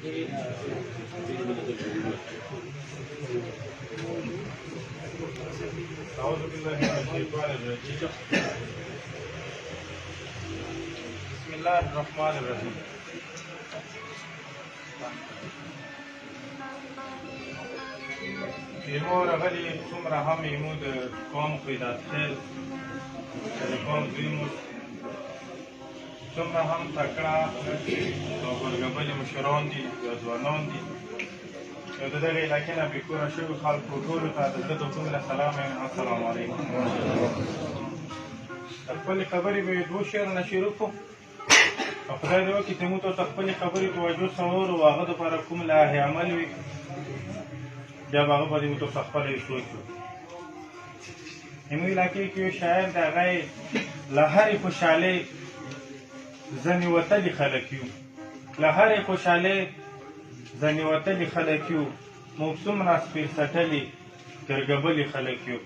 أعوذ بالله من الشيطان الرجيم. بسم الله الرحمن الرحيم. ایمو راغلي څومره هم ایمو د قوم قیادت خیل د قوم دویمو څومره هم تکړه او ګرګبلې مشران دي یا ځوانان دي او د دغې علاقې نه بېکوره شوي خلکو ټولو ته د زړه د کومې نه سلام یم. السلام علیکم. د خپلې خبرې به یې دوو شعرو نه شروع کړو او خدای دې وکړي چې موږ ته خپلې خبرې توجه څلورو او هغه دپاره کوم لاهې عمل وي بیا به هغه باندې موږ ته خپله یې سوچ وکړو. زموږ علاقې کې یو شاعر د هغه یې له هرې خوشحالۍ ځنې وتلي خلک یو، له هرې خوشحالۍ ځنې وتلي خلک یو، موږ څومره سپېر څټلي ګرګبلي خلک یو.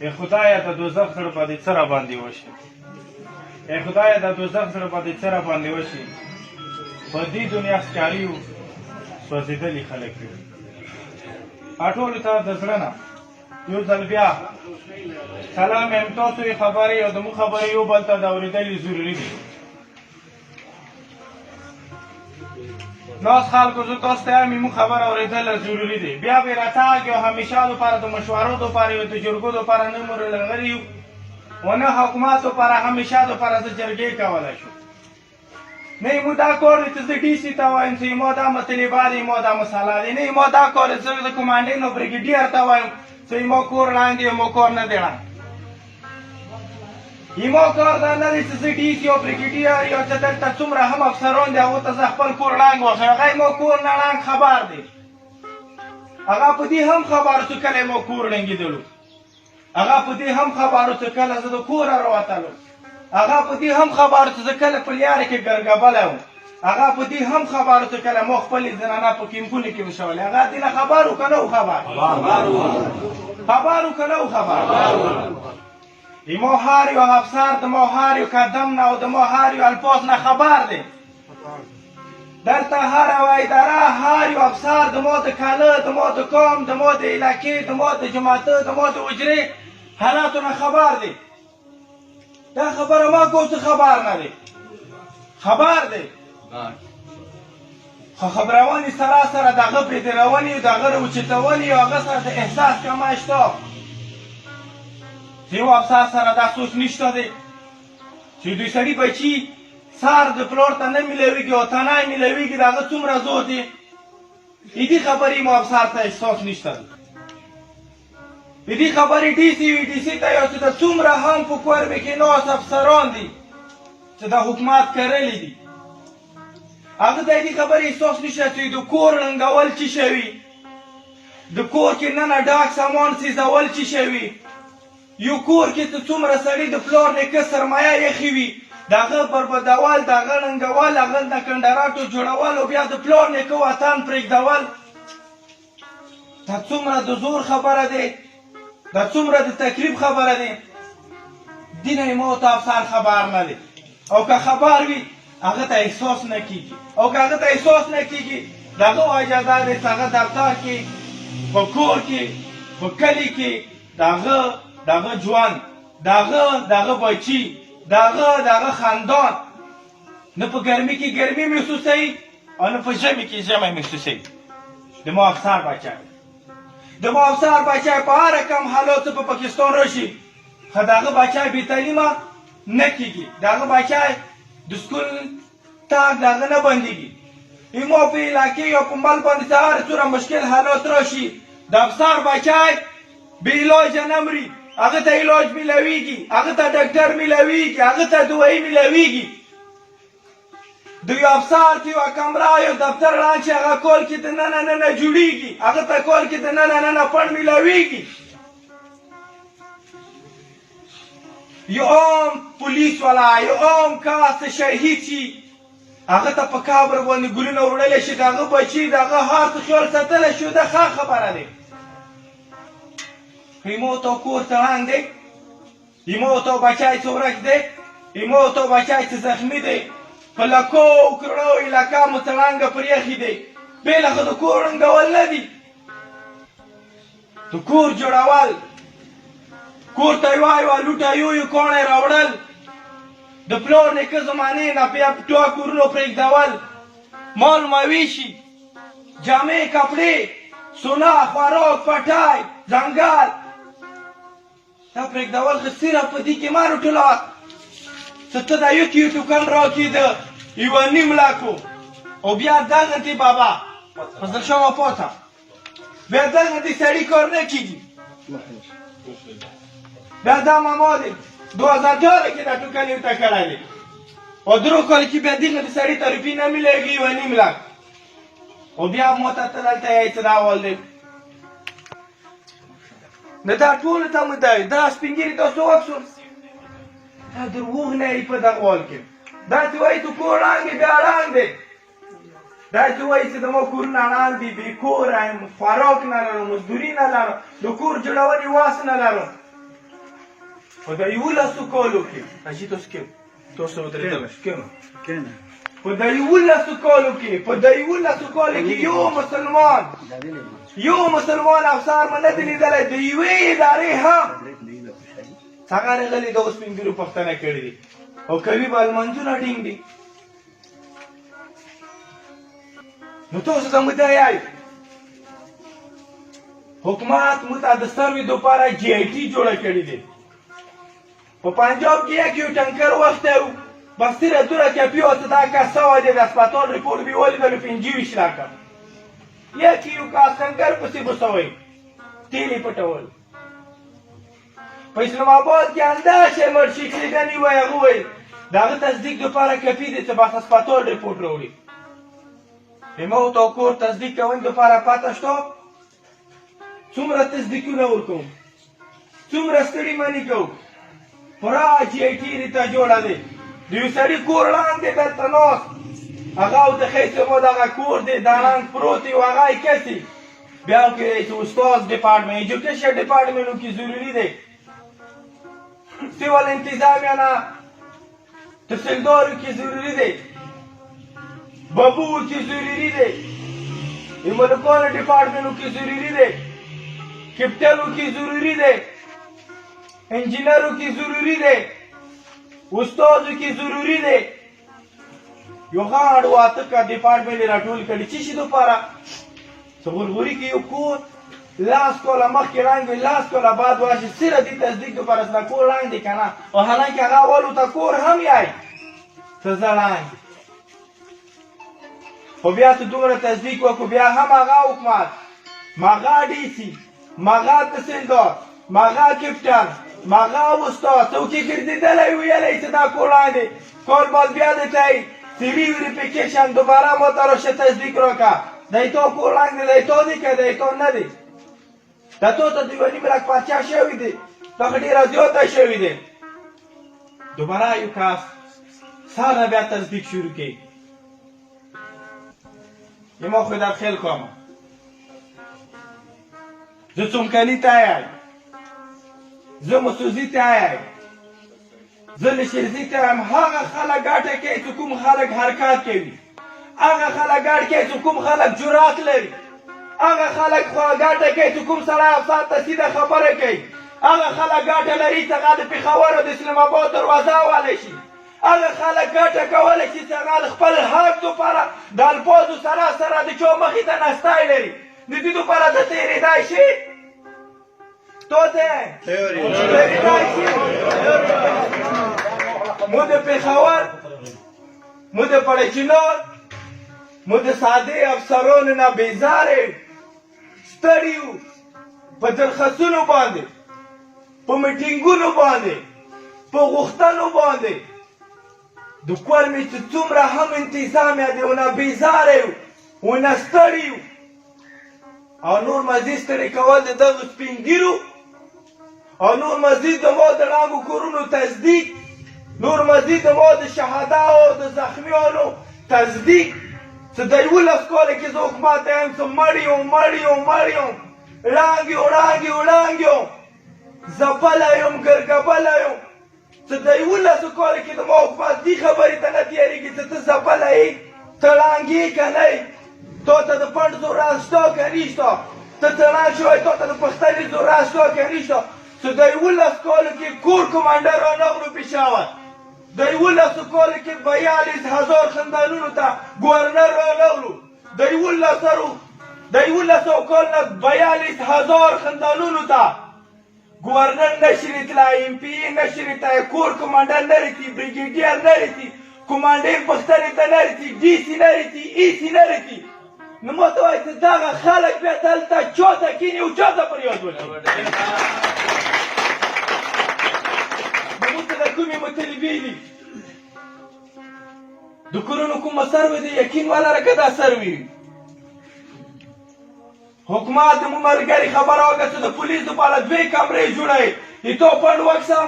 ای خدایه د دوزخ زړه باندې څه راباندې وشي، ای خدایه د دوزخ زړه باندې څه راباندې وشي. په دې دنیا ښکاري یو، سوځېدلي خلک یو. ټولو ته د زړه نه یو ځل بیا سلام یم. تاسو یې خبرې او زموږ خبرې یو بل ته د اورېدل ضروري دي. ناس خلکو زه تاسو ته یم زموږ خبره اورېدل ضروري دي. بیا به راتګ یو همیشه دپاره د مشورو دپاره یو د جرګو دپاره نه مو راغلي یو و نه حکومت دپاره همیشه دپاره زه جرګې کولی شو. نه مو دا کار دی چې زه ډي سي ته وایم چې ما دا مطلبه دی، ما دا مسله دی. نه ما دا کار دی چې زه کمانډین او بریګیډیر ته وایم چې ما کور ړنګ دی، ما کور نه دی ړنګ. ما کار دا نه دی چې زه ډي سي او بریګیډیر یا چې دلته څومره هم افسران دي هغو ته زه خپل کور ړنګ واخلم. هغه ما کور نه ړنګ خبر دی. هغه په دې هم خبر چې کله ما کور ړنګېدلو، هغه په دې هم خبر چې کله زه د کوره راوتلو، هغه په دې هم خبر چې زه کله په لیارې کې ګرګبلی وم، هغه په دې هم خبر چې کله ما خپلې زنانه په کیمپونو کې وشولې. هغه دې نه خبر و که نه و خبر؟ خبر و که نه و خبر؟ ما هر یو افسر د ما هر یو قدم نه او د ما هر یو الفاظ نه خبر دی. دلته هر یوه اداره، هر یو افسر د ما د کله، د ما د قوم، د ما د علاقې، د ما د جماعته، د ما د حجرې حالاتو نه خبر دی. دا خبره ما کو څه خبر نه دی، خبر دی. خو خبرونې سره سره د هغه پرېدرونې د هغه راوچتونې او هغه سره د احساس کمی شته. چې یو افسر سره دا سوچ نشته دی چې دوی سړي بچي سر د پلار ته نه میلاویږي او تنه یې میلاویږي، د هغه څومره زور دی. دې خبرې مو افسر ته احساس نشته دی. دې خبرې ډي سي وي، ډي سي ته یو چې د څومره هم په کوربې کې ناست افسران دي چې د حکومت کرلي دي، هغه ته دې خبرې احساس نشته چې د کور ړنګول چې شوي، د کور کې ننه ډاک سامان سیزول چې شوي، یو کور کې چې څومره سړي د پلار نیکه سرمایه ایښې وي، د هغه بربادول، د هغه ړنګول، هغه د کنډراتو جوړول او بیا د پلار نیکه وطن پرېږدول، دا څومره د زور خبره دی، دا څومره د تکلیف خبره دی. دې نه ما ته افسر خبر نه دی. او که خبر وي هغه ته احساس نه کېږي، او که هغه ته احساس نه کېږي د هغه وجه دا دی چې هغه دفتر کې، په کور کې، په کلي کې د هغه ژوند، د هغه بچي، د هغه خاندان نه په ګرمي کې ګرمي محسوسوي او نه په ژمي کې ژمی محسوسوي. د ما افسر بچی، د ما افسر بچی په هر کم حالات په پاکستان راشي، خو د هغه بچی بې تعلیمه نه کېږي، د هغه بچی د سکول تګ د هغه نه بندېږي. ما په علاقې یا په ملک باندې چې هر څومره مشکل حالات راشي، د افسر بچی بې علاجه نه مري، هغه ته علاج میلاویږي، هغه ته ډاکټر میلاویږي، هغه ته دوایي میلاویږي. د یو افسر چې یوه کمره یو دفتر ړنګ چې هغه کال کې د ننه جوړېږي، هغه ته کال کې د ننه پڼ میلاویږي. یو عام پولیس والا، یو عام کس شهید شي، هغه ته په قبر باندې ګلونه وړلی شي، د هغه بچي د هغه هر څه خیال ساتلی شي، دا ښه خبره دی. ایمو تو کور ته ړنګ دی، ایمو تو بچی چې ورک دی، ایمو تو بچی چې زخمي دی، په لکو کروڑو علاقه مو ته ړنګه پرېښي دی. بېله د کور ړنګول نه دي د کور جوړول کور ته یوه یوه لوټه یو کاڼی راوړل د پلار نیکه زمانې نه بیا دوه کورونو پرېږدول مال مویشي جامې کپړې سونه خوراک پټی ځنګل دا پرېږدول خو صرف په دې کې مه روټلوه څه ته دا یو ټوکن راکړي د یوه نیم لاکو او بیا دغسې بابا فضل شاه پاته بیا دغسې سړي کار نه کېږي بیا دا ماما دی 2004 کې دا ټوکن ورته کړی دی او درو کال کې بیا دغسې سړي ته روپۍ نه میلېږي یوه نیم لاک او بیا ماته ته دلته یې څه ډول دی نه دا ټولو ته مدعي دا سپین ږیري دا څوک شول دا دروغ نه یې په دغه وال کې داسې وایي چې کور ړنګ دی بیا ړنګ دی داسې وایي چې زما کورونه ړنګ دي بې کوره یم خوراک نه لرم مزدوري نه لرم د کور جوړونې واس نه لرم په د 11 کالو کې حاجي تاسو کې تاسو ودرېدلی په د 11 کالو کې په د 11 کالو کې یو مسلمان افسر مې نه دی لیدلی د یوې ادارې هم څنګه راغلي دغو سپین ږیرو پوښتنه کړې دي او کوي به لمونځونه ټینګ دي نو تاسو ته مدعي حکومت موږ ته د سروې دپاره جی آی ټي جوړه کړې دی په پنجاب کې یو ټنکر وختی و بس صرف 2 کپیو ته دا کس سوی دی د اسپتال ریپورټ مې ولیدلو 25 لکه یکی یو کس ټنکر پسې بسوی تیل یې پټول په اسلام آباد کې همداسې مړ شي کلیدنې وایي هغه وویل د هغه تصدیق دپاره کفي دی چې بس اسپتال ریپورټ راوړي ما ورته کور تصدیق کوونې دپاره پته شته څومره تصدیقونه ورکوم څومره ستړي منې کوو پوره جی آی ټي ریته جوړه دی د یو سړي کور ړنګ دی دلته ناست هغه ورته ښایي چې ما دغه کور دی دا ړنګ پروت دی او هغه یې کسي بیا کې چې استاد ډپارټمنټ ایجوکیشن ډپارټمنټو کې ضروري دی سیول انتظامیه نه تحصیلدارو کې ضروري دی ببو کې ضروري دی ملکانو ډپارټمنټو کې ضروري دی کپټلو کې ضروري دی انجینرو کې ضروري دی استادو کې ضروري دی یو غاړ واته کا ډپارټمنټ یې راټول کړي څه شي دپاره څه غورغوري کې یو کور لاس کاله مخکې ړنګ وي لاس کاله بعد واشي صرف دې تصدیق دپاره چې دا کور ړنګ دی که نه او حالانکې هغه اول ورته کور هم یای ته زه ړنګ خو بیا ته دومره تصدیق وکړو بیا هم هغه حکومت مغه ډي سي مغه تحصیلدار مغه کپټن مغه استاد څوکې ګرځېدلی ویلی چې دا کور ړنګ دی کال بعد بیا درته یي سي وي وریفیکیشن دوباره ما ته راشه تصدیق راکړه دی تا کور ړنګ دی دی تا دی که دی تا نه دی دا تو ته د یوه نیم لک پاچا شوي دی دا خو ډېره زیاته شوي دی دوباره یو کس سر نه بیا تصدیق شروع کوي ما خو در خیل کوم زه څمکني ته یای زه مسوزي ته یای زه نشیزي ته یم هغه خلک ګټه کوي چې کوم خلک حرکت کوي هغه خلک ګټه کوي چې کوم خلک جرات لري هغه خلک ګټه کوي چې کوم سړی افسر ته سیده خبره کوي هغه خلک ګټه لري چې هغه د پېښور او د اسلام آباد دروازه وهلی شي هغه خلک ګټه کولی شي چې هغه د خپل حق دپاره د الفاظو سره سره د چا مخې ته نستی لري د دې دپاره ته تېرېدی شي توته تېرېدی شي مو د پېښور مو د پړچینار مو د سادې افسرانو نه بېزاره ستړي یو په درخواستونو باندې په میټینګونو باندې په غوښتنو باندې د کور مې چې څومره هم انتظام یې دی ونه بېزاره یو ونه ستړي یو او نور مزید ستړي کول د دغو سپین ږیرو او نور مزید د ما د ړنګو کورونو تصدیق نور مزید د ما د شهداو او د زخمیانو تصدیق چې د 11 کاله کې زه حکومت ته یم چې مړ یم ړنګ یم ځپلی یم ګرګبلی یم چې د 11 کاله کې د ما حکومت دې خبرې ته نه تیارېږي چې ته ځپلی یې ته ړنګ یې که نه یې تو ته د فنډ ضرورت شته که نشته ته څېړن شوی تو ته د پوښتنې ضرورت شته که نشته چې د 11 کالو کې کور کمانډر رانغلو پېښور د 11 کالو کې 42,000 خندانونو ته ګورنر رانغلو د 1100 کال نه 42,000 خندانونو ته گورنر نشری تلای ام پی نشری تلای کور کمانډر نریتی بریګیډیر نریتی کمانډر پښتنې ته نریتی ډي سي نریتی ای سي نریتی نو ما ته وایي چې دغه خلک بیا دلته چاته کیني او چاته فریاد وکړي زموږ ته د کومې مطالبې دي د کورونو کومه سروې دی یقین ولره که دا سروې وي حکومت د مو ملګري خبره وکړه چې د پولیس دپاره 2 کمرې جوړوي ایتو فنډ وکړه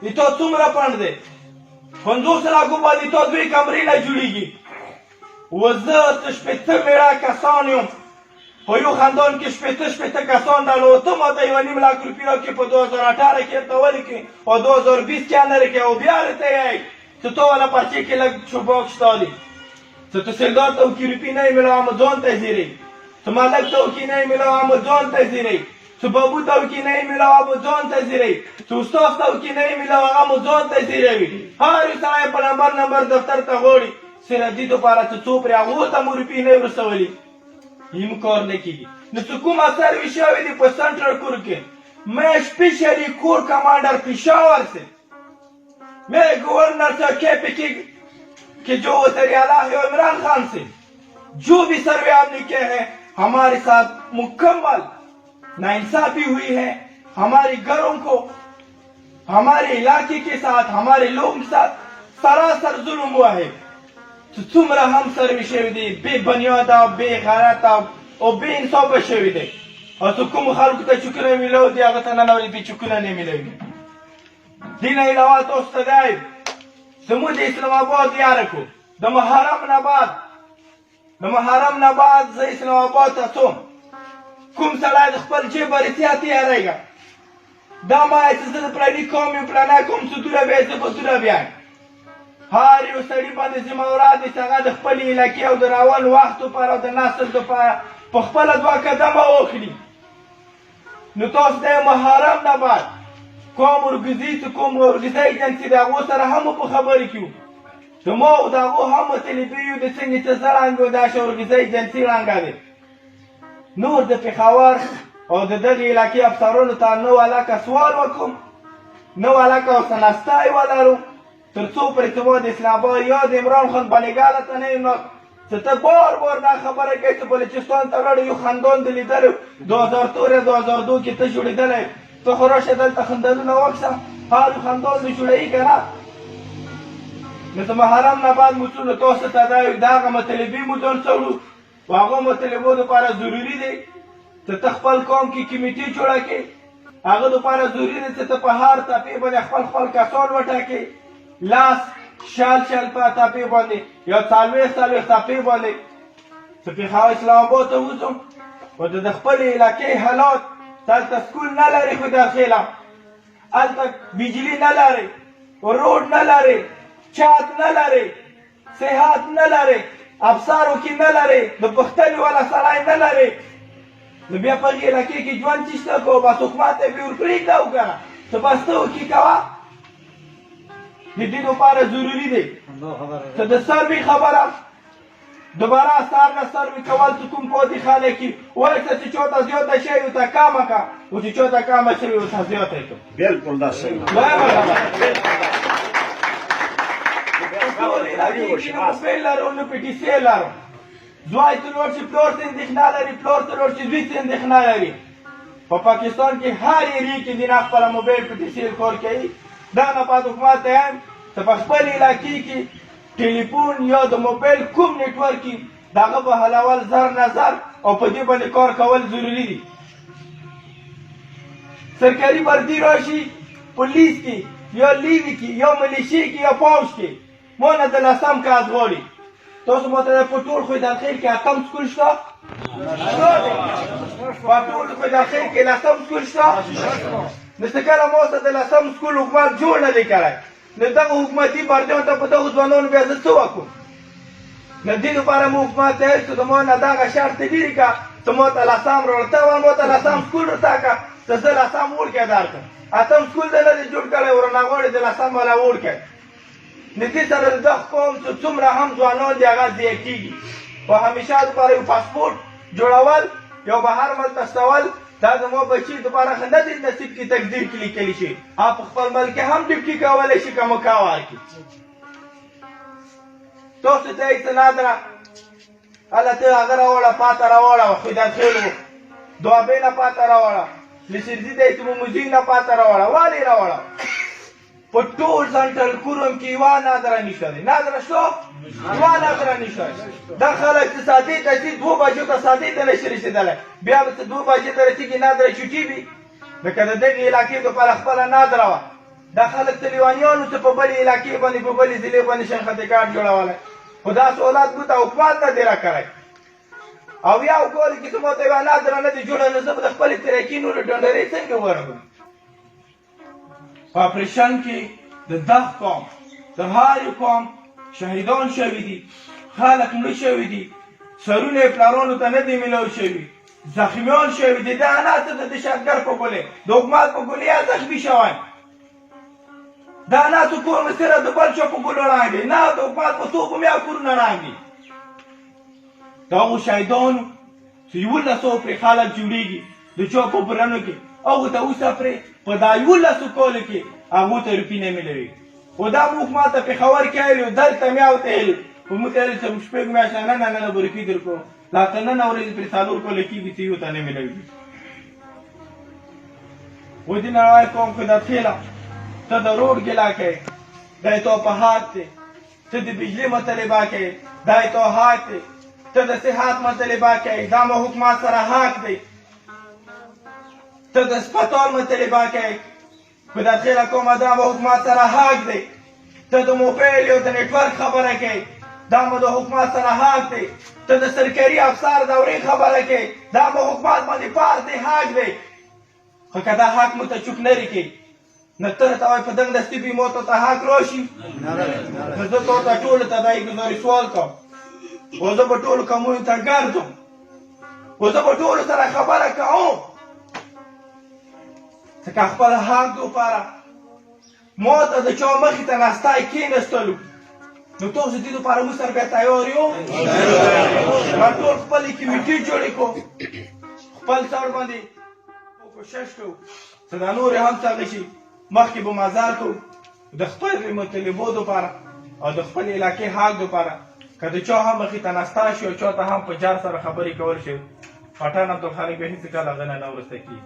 ایتو څومره فنډ دی 50 لاکو باندې ایتو 2 کمرې نه جوړېږي وزه ته 80 میړه کسان یم په یو خاندان کې 80 کسان درلودل ما ته 1.5 لاک روپۍ راکړي په 2018 کې ورته ولیکې او 2020 کې نه راکړي او بیا ورته یې چې تو والا پرچې کې لږ چوباک شته دي تو تحصیلدار تو کی روپی نہیں ملا امازون تحصیلی تو مالک تو کی نہیں ملا امازون تحصیلی تو بابو تو کی نہیں ملا امازون تحصیلی تو استاد تو کی نہیں ملا امازون تحصیلی ہر سړی په نمبر دفتر ته غوړي سرحدي دوپاره چې څو پرې هغو ته مو روپۍ نه ورسولي یم کار نه کېږي نو چې کوم سروې شوی دی په سنټرل کور کې میں اسپیشلی کور کمانڈر پېښور سے میں گورنر صاحب کے پکی کہ جو وزیراعلیٰ ہے عمران خان سے جو بھی سروے آپ نے کیا ہے ہمارے ساتھ مکمل ناانصافی ہوئی ہے ہمارے گھروں کو ہمارے علاقے کے ساتھ ہمارے لوگوں کے ساتھ سراسر ظلم ہوا ہے تو څومره هم سروې شوي دي بې بنیاده او بې غیرته او بې انصافه شوي دی او چې کومو خلکو ته چکونه میلاو دي هغه ته ننوړي بې چکونه نه میلاوي دې نه علاوه تاسو ته دی زموږ د اسلام آباد یاره کو د محرم نه بعد زه اسلام آباد ته څوم کوم سړی د خپل جیب رښتیا تیارېږه دا ما وایي چې زه د فلاني قوم یم فلانی قوم سودونه بیایم زه سودونه بیایم هر یو سړي باندې ذمهوار دی چې هغه د خپلې علاقې او د روان وخت لپاره او د نسل لپاره په خپله 2 قدمه واخلي نو تاسو د محرم نه بعد کوم ارګزۍ ایجنسي د هغو سره هم په خبرې کې وو د ما او د هغو هم مطالبې یو د څنګه چې زه ړنګ و دا ارګزۍ ایجنسي ړنګه دی نور د پېښور او د دغې علاقې افسرانو ته نو علاقه سوال وکړم نو علاقه ورته نستی ولرو تر څو پورې چې ما د اسلام آباد یا د عمران خان بانګاله ته نه یم چې ته بار دا خبره کوې چې بلوچستان ته ولاړې یو خاندان دې لیدلی 2002 کې ته جوړېدلی ته خو راشه دلته خندانونه وکړه هر یو خاندان دې جوړوي که نه نو د محرم نه بعد مو څونه تاسو ته دا د هغه مطالبې مو ځان څوړو و هغو مطالبو دپاره ضروري دی چې ته خپل قوم کې کمیټې جوړه کړې هغه دپاره ضروري دی چې ته په هر تپې باندې خپل کسان وټاکې لاس شال په تپې باندې یا 40 تپې باندې چې پېښور اسلام آباد ته وځم و د خپلې علاقې حالات دلته سکول نه لري خو داخله هلته بجلي نه لري روډ نه لري چات نه لري صحت نه لري افسارو کې نه لري د پښتنې والا سړی نه لري نو بیا په هغې علاقې کې ژوند چې شته کوو بس حکومت ته یې ورپرېږده او که نه ته بس ته وکړي کوه د دې لپاره ضروري دی چې د سروې خبره دوباره سر نه سروې کول چې کوم پاتې خلک وي وایي چې چاته زیاته شوې ورته کمه کړه او چې چاته کمه شوې ورته زیاته یې کړه بالکل دا صحیح دویمه خبره ټول علاقې کې نه موبایل لرو نه پي ټي سي لرو زوی ته لوړ شي پلور ته اندېښنه لري پلور ته لوړ شي زوی ته اندېښنه لري په پاکستان کې هر ایرې کې دینه خپله موبایل پي ټي سي کار کوي دا نه بعد حکومت ته یم چې په خپل علاقې کې ټلیفون یا د موبایل کوم نیټورک وي د هغه په حلول زر نظر او په دې باندې کار کول ضروري دي سرکاري وردي راشي پولیس کې یا لیوي کې یا ملیشې کې یا پوځ کې ما نه د 10 کاز غواړي تاسو ماته په ټول خویدالخیل کې اتم سکول شته په ټول خویدالخیل کې 10 سکول شته نو څه کله ما ته د 10 سکول حکومت جوړ نه دی کړی نو دغه حکومتي پارټیانو ته په دغو ځوانانو بیا زه څه وکړم د دې لپاره مو حکومت ته ویل چې زما نه دغه شرط لرې که ته ما ته لسم راوړه ته ول ما ته لسم سکول راته که زه لسم وړکی درکړم اتم سکول دی نه دی جوړ کړی ورنه غواړي د لسم والا وړکی د دې سره د دغه قوم چې څومره هم ځوانان دي هغه ضایع کېږي خو همیشه دپاره یو پاسپورټ جوړول یو بهر ملک استول دا زما بچي دپاره ښه نه دي نصیب کې تقدیر کې لیکلی شي او په خپل ملک هم ډیوټي کولی شي که موقع ورکړي تاسو ته یې څه نادره هله ته هغه راوړه پاته راوړه خدای خیر و دوابۍ نه پاته راوړه له شیرزي دی چې موزیک نه پاته راوړه ولې راوړه په ټول سنټرل کوروم کې یوه نادره نشته دی نادره شو یوه نادره نشته دا خلک چې ساعتې ته ځي 2 بجو ته ساعتې ته نشي رسېدلی بیا به څه 2 بجې ته رسېږي نادره چوټي وي لکه د دغې علاقې دپاره خپله نادره وه دا خلک ته لیوانیانو چې په بلې علاقې باندې په بلې ضلع باندې شنخته کارت جوړولی خو دا سهولت موږ ته حکومت نه دی راکړی او یا وګورئ چې زما ته یوه نادره نه دی جوړه نو زه به د خپلې ترکي نورې ډنډرې څنګه ورغلم په اپریشن کې د دغه قوم د هر یو قوم شهیدان شوي دي خلک مړه شوي دي سرونه یې پلارانو ته نه دي میلاو شوي زخمیان شوي دي دا نه څه د دهشتګر په ګولې د حکومت په ګولې یا زخمي شوی دا نه څه کور مې سره د بل چا په ګولو ړنګ دی نه د حکومت په توپو مې کورونه ړنګ دي د هغو شهیدانو چې 1100 پرې خلک جوړېږي د چا په برنو کې هغو ته اوسه پرې په دا 1100 کالو کې هغو ته روپۍ نه میلوي خو دا موږ ما ته پېښور کې ویلي دلته مې ورته ویلي خو موږ ته ویلي چې موږ شپږ میاشتې نه به روپۍ درکړو لا ته نن ورځې پرې 4 کاله کېږي چې یو ته نه میلوي و دې نړۍ قوم کې دا تېله ته د روډ ګیله کوې دا یې تو په حق دی ته د بجلي مطالبه کوې دا یې تو حق دی ته د صحت مطالبه کوې دا مو حکومت سره حق دی ته د اسپتال مطالبه کوې په داخله کومه دا مو حکومت سره حق دی ته د موبایل او د نیټورک خبره کوې دا مو د حکومت سره حق دی ته د سرکاري افسر دورې خبره کوې دا مو حکومت باندې فرض دی حق دی خو که دا حق مو ته چوپ نه رکړي نه ته ته وایي په دنګ دستي به مو ته حق راشي نو زه ته ټولو ته دا یې ګزارش سوال کوم و زه به ټولو قومونو ته ګرځم و زه به ټولو سره خبره کوم ځکه خپل حق دپاره ما ته د چا مخې ته نستی کېنستلو نو تاسو دې دپاره موږ سره بیا تیار یو ما ټول خپلې کمیټې جوړې کړو خپل سر باندې کوشش کوو چې دا نورې هم څنګه شي مخکې به مزار کوو د خپلې مطالبو دپاره او د خپل علاقې حق دپاره که د چا هم مخې ته نستا شي او چا ته هم په جار سره خبرې کول شي پټان عبدالخالق به هېڅ کله هغه نه وروسته کېږي